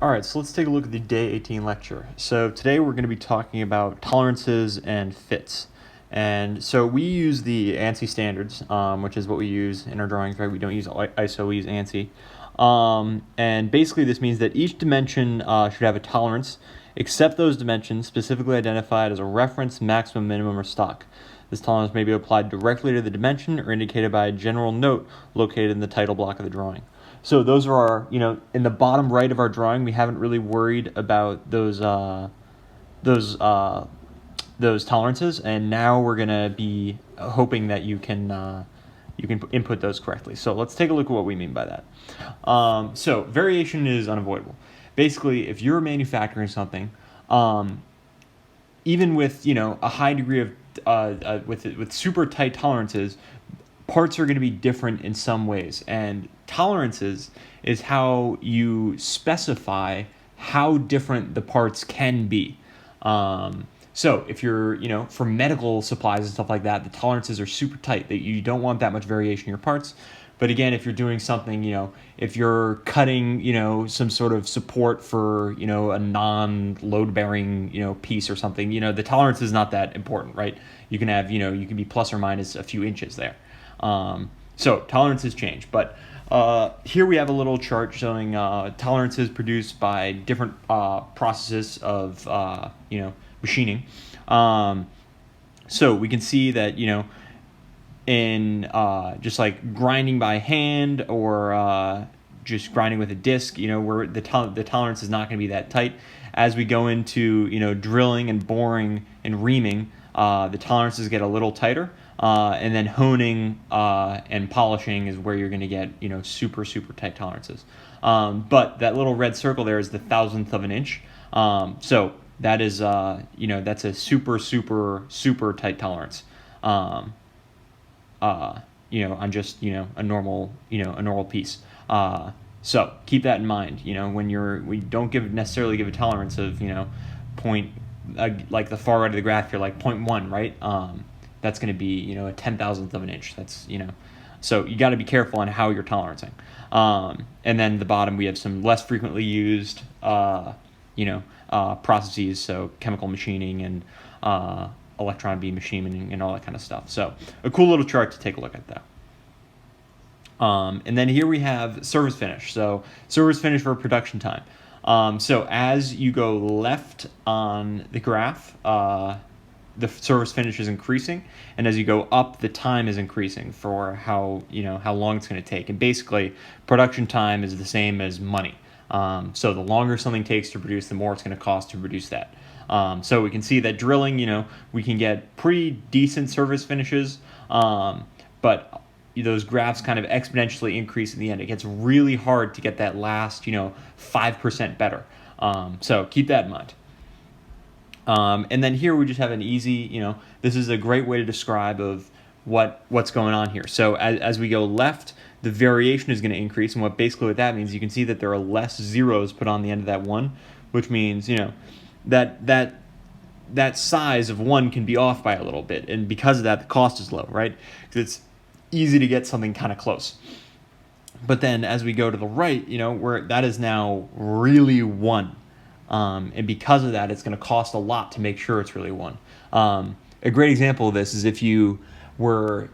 All right, so let's take a look at the day 18 lecture. So today we're going to be talking about tolerances and fits. And so we use the ANSI standards, which is what we use in our drawings, right? We don't use ISO, we use ANSI. And basically this means that each dimension should have a tolerance, except those dimensions specifically identified as a reference, maximum, minimum, or stock. This tolerance may be applied directly to the dimension or indicated by a general note located in the title block of the drawing. So those are our, in the bottom right of our drawing, we haven't really worried about those tolerances, and now we're gonna be hoping that you can input those correctly. So let's take a look at what we mean by that. So variation is unavoidable. Basically, if you're manufacturing something, even with a high degree of with super tight tolerances, parts are going to be different in some ways, and tolerances is how you specify how different the parts can be. So if you're, for medical supplies and stuff like that, the tolerances are super tight, that you don't want that much variation in your parts. But again, if you're doing something, if you're cutting, some sort of support for, a non-load-bearing, piece or something, the tolerance is not that important, right? You can have, you can be plus or minus a few inches there. So tolerances change, but here we have a little chart showing tolerances produced by different processes of machining. So we can see that in just like grinding by hand or just grinding with a disc, where the tolerance is not going to be that tight. As we go into drilling and boring and reaming, the tolerances get a little tighter. And then honing and polishing is where you're going to get super tight tolerances. But that little red circle there is the thousandth of an inch. So that is that's a super tight tolerance. On just a normal piece. So keep that in mind. When we don't necessarily give a tolerance of point like the far right of the graph here, like 0.1, right? That's going to be a 10,000th of an inch. That's so you got to be careful on how you're tolerancing. And then the bottom we have some less frequently used processes, so chemical machining and electron beam machining and all that kind of stuff. So a cool little chart to take a look at that. And then here we have service finish. So service finish for production time. So as you go left on the graph, the service finish is increasing, and as you go up, the time is increasing for how long it's going to take. And basically, production time is the same as money. So the longer something takes to produce, the more it's going to cost to produce that. So we can see that drilling, we can get pretty decent service finishes, but those graphs kind of exponentially increase in the end. It gets really hard to get that last 5% better. So keep that in mind. And then here we just have an easy, this is a great way to describe of what's going on here. So as we go left, the variation is going to increase, and what that means, you can see that there are less zeros put on the end of that one, which means that size of one can be off by a little bit, and because of that, the cost is low, right? Because it's easy to get something kind of close. But then as we go to the right, where that is now really one. And because of that, it's going to cost a lot to make sure it's really one. A great example of this is if you were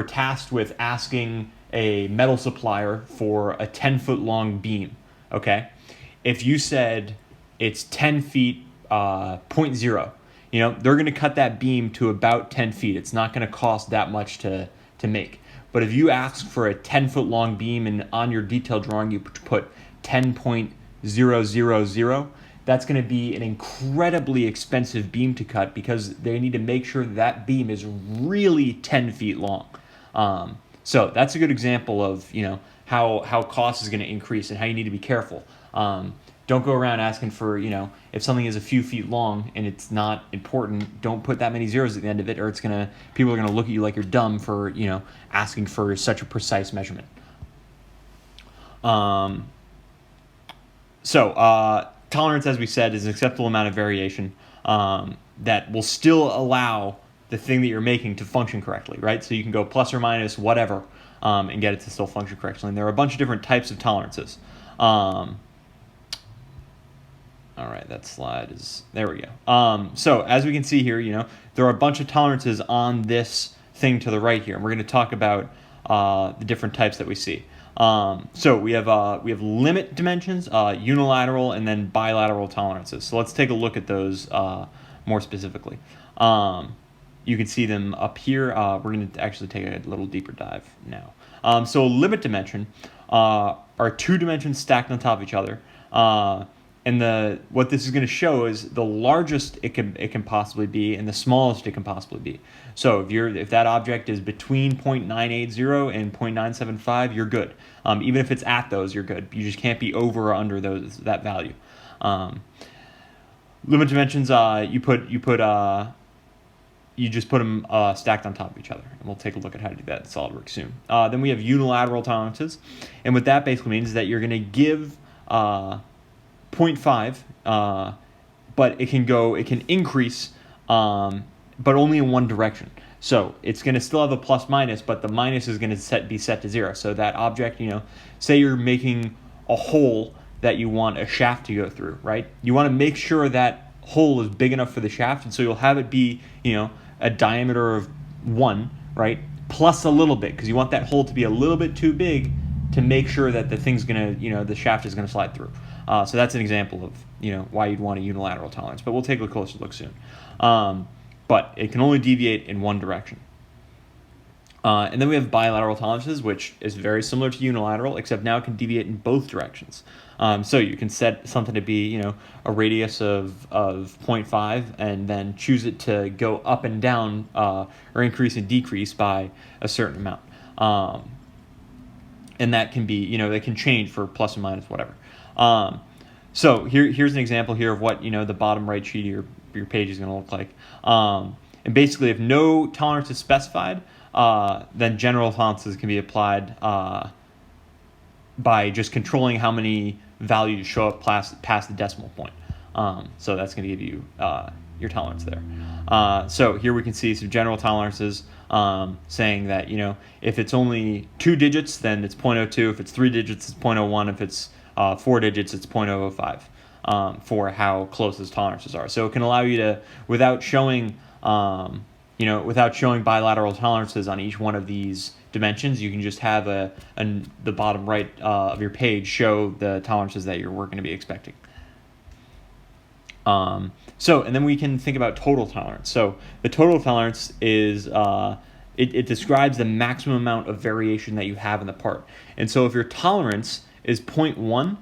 tasked with asking a metal supplier for a 10-foot long beam, okay? If you said it's 10 feet, 0.0, they're going to cut that beam to about 10 feet. It's not going to cost that much to make. But if you ask for a 10-foot long beam and on your detailed drawing you put 10.000, that's going to be an incredibly expensive beam to cut because they need to make sure that beam is really 10 feet long. So that's a good example of how cost is going to increase and how you need to be careful. Don't go around asking for if something is a few feet long and it's not important, don't put that many zeros at the end of it, or people are going to look at you like you're dumb for asking for such a precise measurement. Tolerance, as we said, is an acceptable amount of variation that will still allow the thing that you're making to function correctly, right? So you can go plus or minus whatever and get it to still function correctly. And there are a bunch of different types of tolerances. All right, that slide is, there we go. So as we can see here, there are a bunch of tolerances on this thing to the right here, and we're going to talk about the different types that we see. So we have limit dimensions, unilateral, and then bilateral tolerances. So let's take a look at those more specifically. You can see them up here. We're going to actually take a little deeper dive now. So a limit dimension are two dimensions stacked on top of each other. And what this is going to show is the largest it can possibly be and the smallest it can possibly be. So if that object is between 0.980 and 0.975, you're good. Even if it's at those, you're good. You just can't be over or under that value. Limit dimensions, you just put them stacked on top of each other, and we'll take a look at how to do that in SolidWorks soon. Then we have unilateral tolerances, and what that basically means is that you're going to give 0.5, but it can increase, but only in one direction. So it's going to still have a plus minus, but the minus is going to be set to 0. So that object, say you're making a hole that you want a shaft to go through, right? You want to make sure that hole is big enough for the shaft, and so you'll have it be, a diameter of 1, right? Plus a little bit, because you want that hole to be a little bit too big to make sure that the thing's going to, the shaft is going to slide through. So that's an example of, why you'd want a unilateral tolerance, but we'll take a closer look soon. But it can only deviate in one direction. And then we have bilateral tolerances, which is very similar to unilateral, except now it can deviate in both directions. So you can set something to be, a radius of 0.5, and then choose it to go up and down, or increase and decrease by a certain amount. And that can be, they can change for plus and minus, whatever. So here's an example here of what, the bottom right sheet of your page is going to look like. And basically, if no tolerance is specified, then general tolerances can be applied by just controlling how many values show up past the decimal point. So that's going to give you your tolerance there. So here we can see some general tolerances saying that, if it's only 2 digits, then it's 0.02. If it's 3 digits, it's 0.01. If it's 4 digits, it's 0.005 for how close those tolerances are. So it can allow you to, without showing bilateral tolerances on each one of these dimensions, you can just have the bottom right of your page show the tolerances that you're going to be expecting. And then we can think about total tolerance. So the total tolerance is, it describes the maximum amount of variation that you have in the part. And so if your tolerance is 0.1,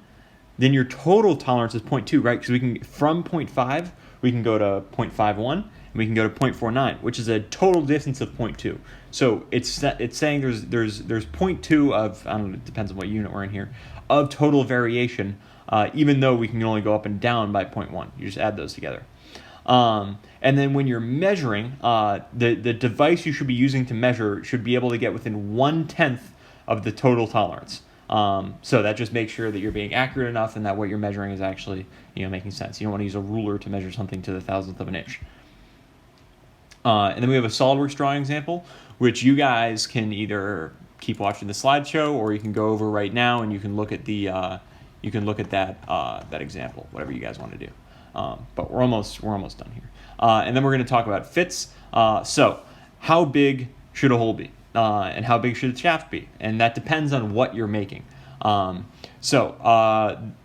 then your total tolerance is 0.2, right? Because from 0.5, we can go to 0.51, and we can go to 0.49, which is a total distance of 0.2. So it's saying there's 0.2 of, I don't know, it depends on what unit we're in here, of total variation, even though we can only go up and down by 0.1. You just add those together. And then when you're measuring, the device you should be using to measure should be able to get within 1/10 of the total tolerance. So that just makes sure that you're being accurate enough and that what you're measuring is actually, making sense. You don't want to use a ruler to measure something to the thousandth of an inch. And then we have a SolidWorks drawing example, which you guys can either keep watching the slideshow, or you can go over right now and you can look at that example, whatever you guys want to do. But we're almost done here. And then we're going to talk about fits. So how big should a hole be? And how big should the shaft be? And that depends on what you're making. So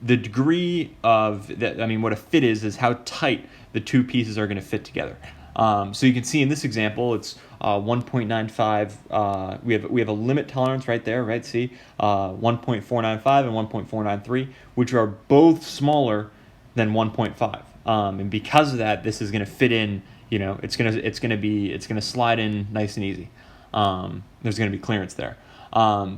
the degree of what a fit is how tight the two pieces are going to fit together. So you can see in this example, it's 1.95. We have a limit tolerance right there, right? See, 1.495 and 1.493, which are both smaller than 1.5. And because of that, this is going to fit in. It's going to slide in nice and easy. There's going to be clearance there.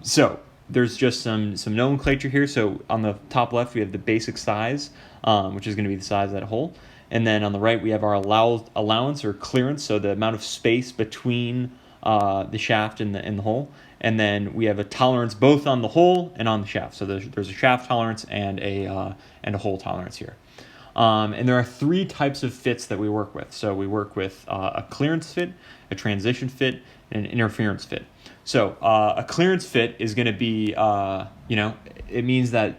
So there's just some nomenclature here. So on the top left, we have the basic size, which is going to be the size of that hole. And then on the right, we have our allowance or clearance, so the amount of space between the shaft and the hole. And then we have a tolerance both on the hole and on the shaft. So there's a shaft tolerance and a hole tolerance here. And there are 3 types of fits that we work with. So we work with a clearance fit, a transition fit, and an interference fit. So a clearance fit is going to be, it means that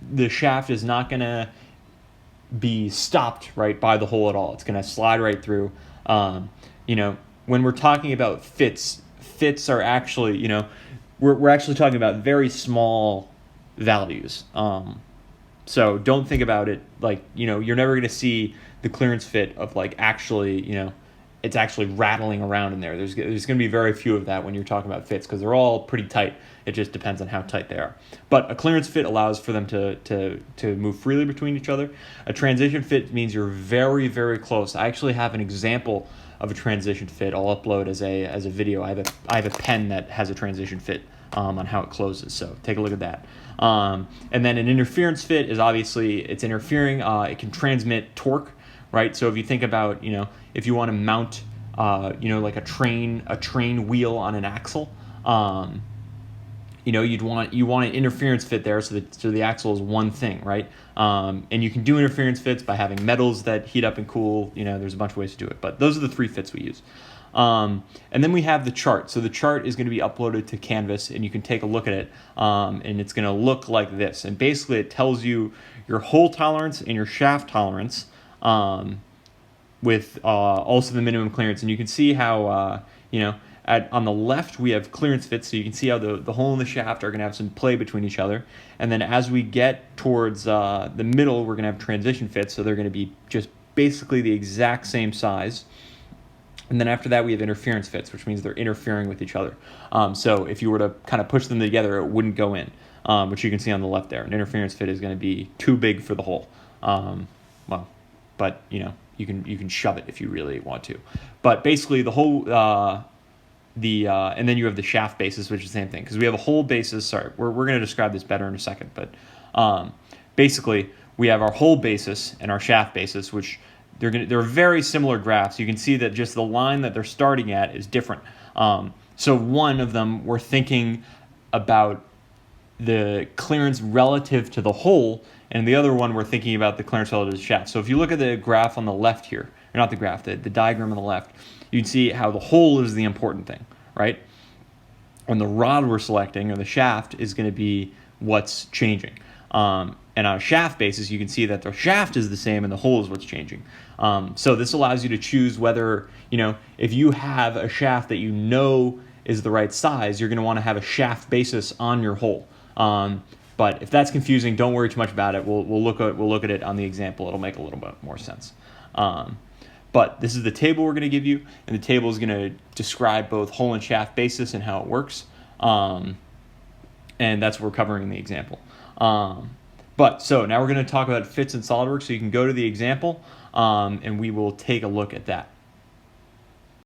the shaft is not going to be stopped right by the hole at all. It's going to slide right through. You know, when we're talking about fits are actually, you know, we're actually talking about very small values. So don't think about it like, you know, you're never going to see the clearance fit of like actually, you know, it's actually rattling around in there. There's going to be very few of that when you're talking about fits because they're all pretty tight. It just depends on how tight they are. But a clearance fit allows for them to move freely between each other. A transition fit means you're very, very close. I actually have an example of a transition fit. I'll upload as a video. I have a pen that has a transition fit on how it closes. So take a look at that. And then an interference fit is obviously it's interfering. It can transmit torque, right? So if you think about, you know, if you want to mount, you know, like a train wheel on an axle, you know, you want an interference fit there, so the axle is one thing, right? And you can do interference fits by having metals that heat up and cool. You know, there's a bunch of ways to do it, but those are the 3 fits we use. And then we have the chart. So the chart is going to be uploaded to Canvas, and you can take a look at it, and it's going to look like this. And basically, it tells you your hole tolerance and your shaft tolerance, with also the minimum clearance. And you can see how, you know, on the left we have clearance fits, so you can see how the hole and the shaft are going to have some play between each other. And then as we get towards the middle, we're going to have transition fits, so they're going to be just basically the exact same size. And then after that, we have interference fits, which means they're interfering with each other. So if you were to kind of push them together, it wouldn't go in, which you can see on the left there. An interference fit is going to be too big for the hole. Well, but you know, you can shove it if you really want to. But basically, the whole and then you have the shaft basis, which is the same thing, because we have a hole basis. Sorry, we're going to describe this better in a second, but basically we have our hole basis and our shaft basis, which they're very similar graphs. You can see that just the line that they're starting at is different. So one of them, we're thinking about the clearance relative to the hole, and the other one we're thinking about the clearance relative to the shaft. So if you look at the graph on the left here, or not the graph, the diagram on the left, you can see how the hole is the important thing, right? And the rod we're selecting, or the shaft, is going to be what's changing. And on a shaft basis, you can see that the shaft is the same and the hole is what's changing. So this allows you to choose whether, you know, if you have a shaft that you know is the right size, you're going to want to have a shaft basis on your hole. But if that's confusing, don't worry too much about it. We'll look at it on the example. It'll make a little bit more sense. But this is the table we're going to give you, and the table is going to describe both hole and shaft basis and how it works. And that's what we're covering in the example. But so now we're going to talk about fits in SolidWorks, so you can go to the example, and we will take a look at that.